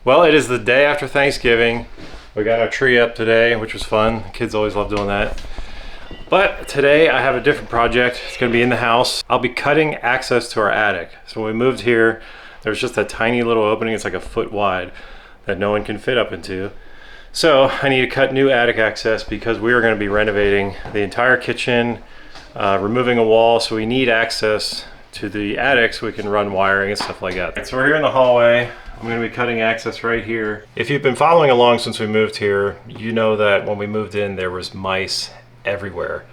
Well, it is the day after Thanksgiving. We got our tree up today, which was fun. The kids always love doing that. But today I have a different project. It's gonna be in the house. I'll be cutting access to our attic. So when we moved here, there's just a tiny little opening. It's like a foot wide that no one can fit up into. So I need to cut new attic access because we are gonna be renovating the entire kitchen, removing a wall. So we need access to the attic so we can run wiring and stuff like that. So we're here in the hallway. I'm going to be cutting access right here. If you've been following along since we moved here, you know that when we moved in there was mice everywhere.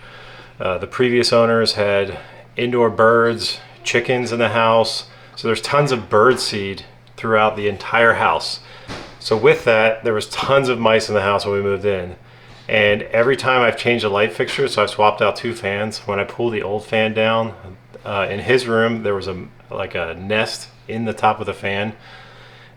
The previous owners had indoor birds, chickens in the house, so there's tons of bird seed throughout the entire house. So with that, there was tons of mice in the house when we moved in. And every time I've changed a light fixture, so I've swapped out 2 fans, when I pull the old fan down, in his room there was like a nest in the top of the fan,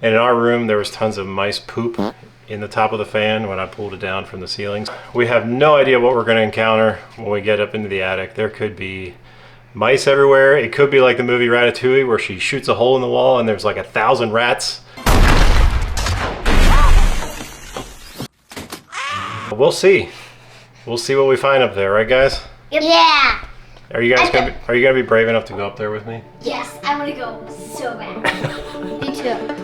and in our room there was tons of mice poop in the top of the fan when I pulled it down from the ceilings. We have no idea what we're going to encounter when we get up into the attic. There could be mice everywhere. It could be like the movie Ratatouille where she shoots a hole in the wall and there's like 1,000 rats. We'll see. We'll see what we find up there, right guys? Yeah. Are you gonna be brave enough to go up there with me? Yes, I want to go so bad. Me too.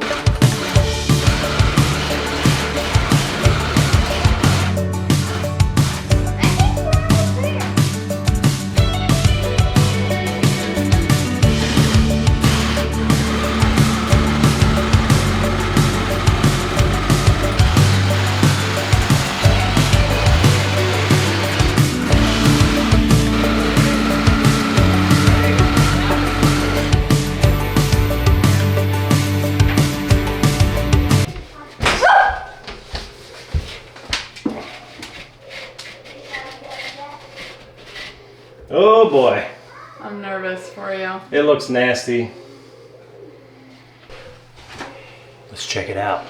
Oh boy. I'm nervous for you. It looks nasty. Let's check it out.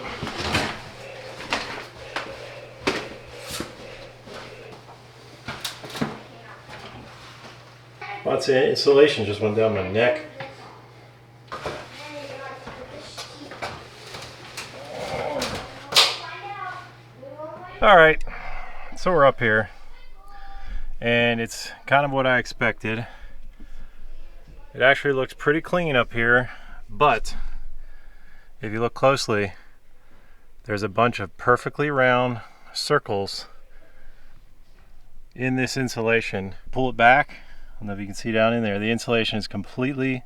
Lots of insulation just went down my neck. All right, so we're up here. And it's kind of what I expected. It actually looks pretty clean up here, but if you look closely, there's a bunch of perfectly round circles in this insulation. Pull it back, I don't know if you can see down in there, the insulation is completely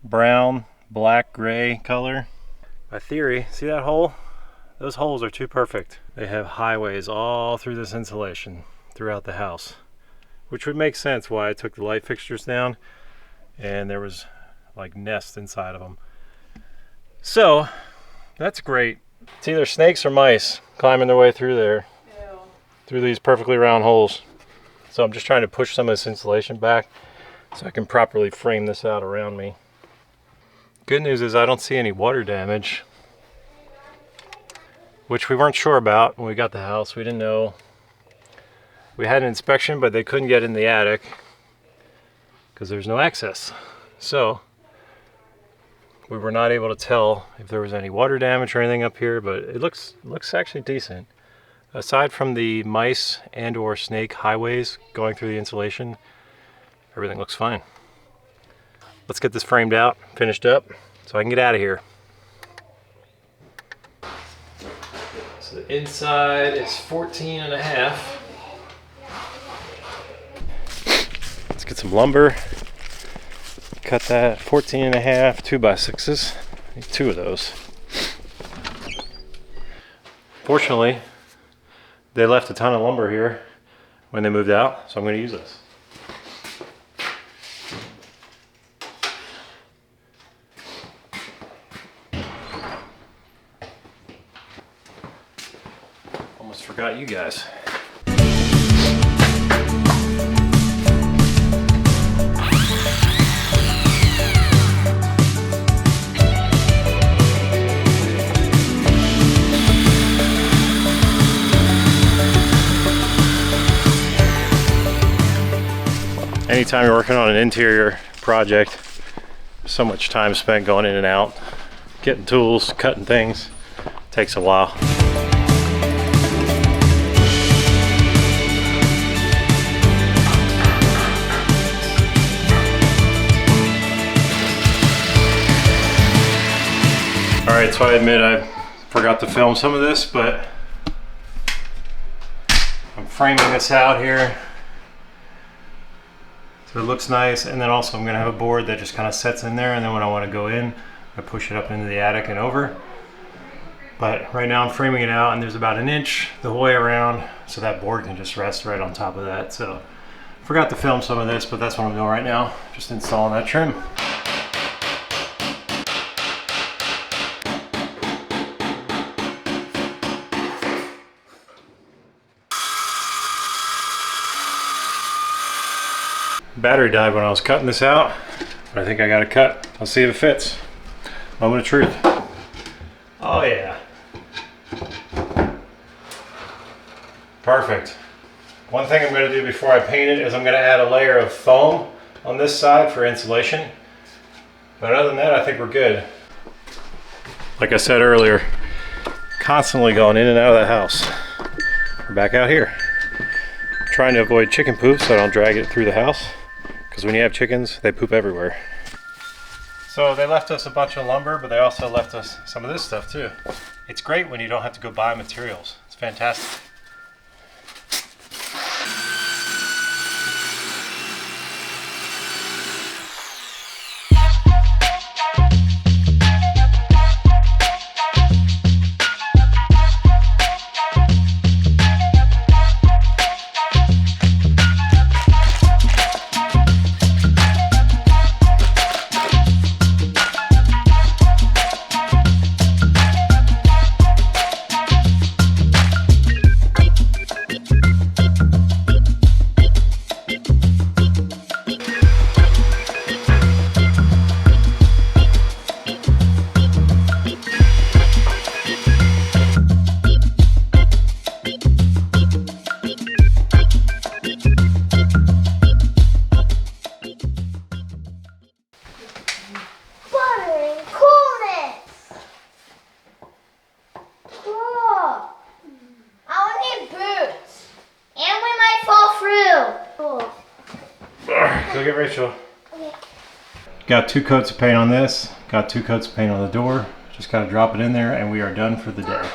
brown, black, gray color. My theory, see that hole? Those holes are too perfect. They have highways all through this insulation throughout the house, which would make sense why I took the light fixtures down and there was like nests inside of them. So that's great. It's either snakes or mice climbing their way through there. Ew. Through these perfectly round holes. So I'm just trying to push some of this insulation back so I can properly frame this out around me. Good news is I don't see any water damage, which we weren't sure about when we got the house. We didn't know. We had an inspection, but they couldn't get in the attic because there's no access. So we were not able to tell if there was any water damage or anything up here, but it looks actually decent. Aside from the mice and or snake highways going through the insulation, everything looks fine. Let's get this framed out, finished up, so I can get out of here. So the inside is 14.5. Let's get some lumber, cut that 14.5 2x6s. Need 2 of those. Fortunately, they left a ton of lumber here when they moved out, so I'm going to use this. Almost forgot you guys. Anytime you're working on an interior project, so much time spent going in and out, getting tools, cutting things. Takes a while. All right, so I admit I forgot to film some of this, but I'm framing this out here so it looks nice. And then also I'm gonna have a board that just kind of sets in there, and then when I want to go in, I push it up into the attic and over. But right now I'm framing it out, and there's about an inch the whole way around, so that board can just rest right on top of that. So forgot to film some of this, but that's what I'm doing right now, just installing that trim. Battery died when I was cutting this out, but I think I got it cut. I'll see if it fits. Moment of truth. Oh yeah. Perfect. One thing I'm going to do before I paint it is I'm going to add a layer of foam on this side for insulation. But other than that, I think we're good. Like I said earlier, constantly going in and out of the house. We're back out here. I'm trying to avoid chicken poop so I don't drag it through the house. Because when you have chickens, they poop everywhere. So they left us a bunch of lumber, but they also left us some of this stuff too. It's great when you don't have to go buy materials. It's fantastic. Go get Rachel. Okay. Got 2 coats of paint on this, got 2 coats of paint on the door. Just gotta drop it in there and we are done for the day.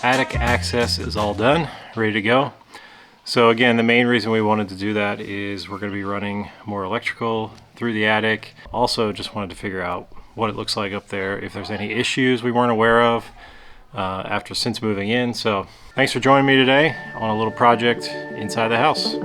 Attic access is all done, ready to go. So again, the main reason we wanted to do that is we're going to be running more electrical through the attic. Also just wanted to figure out what it looks like up there, if there's any issues we weren't aware of since moving in. So thanks for joining me today on a little project inside the house.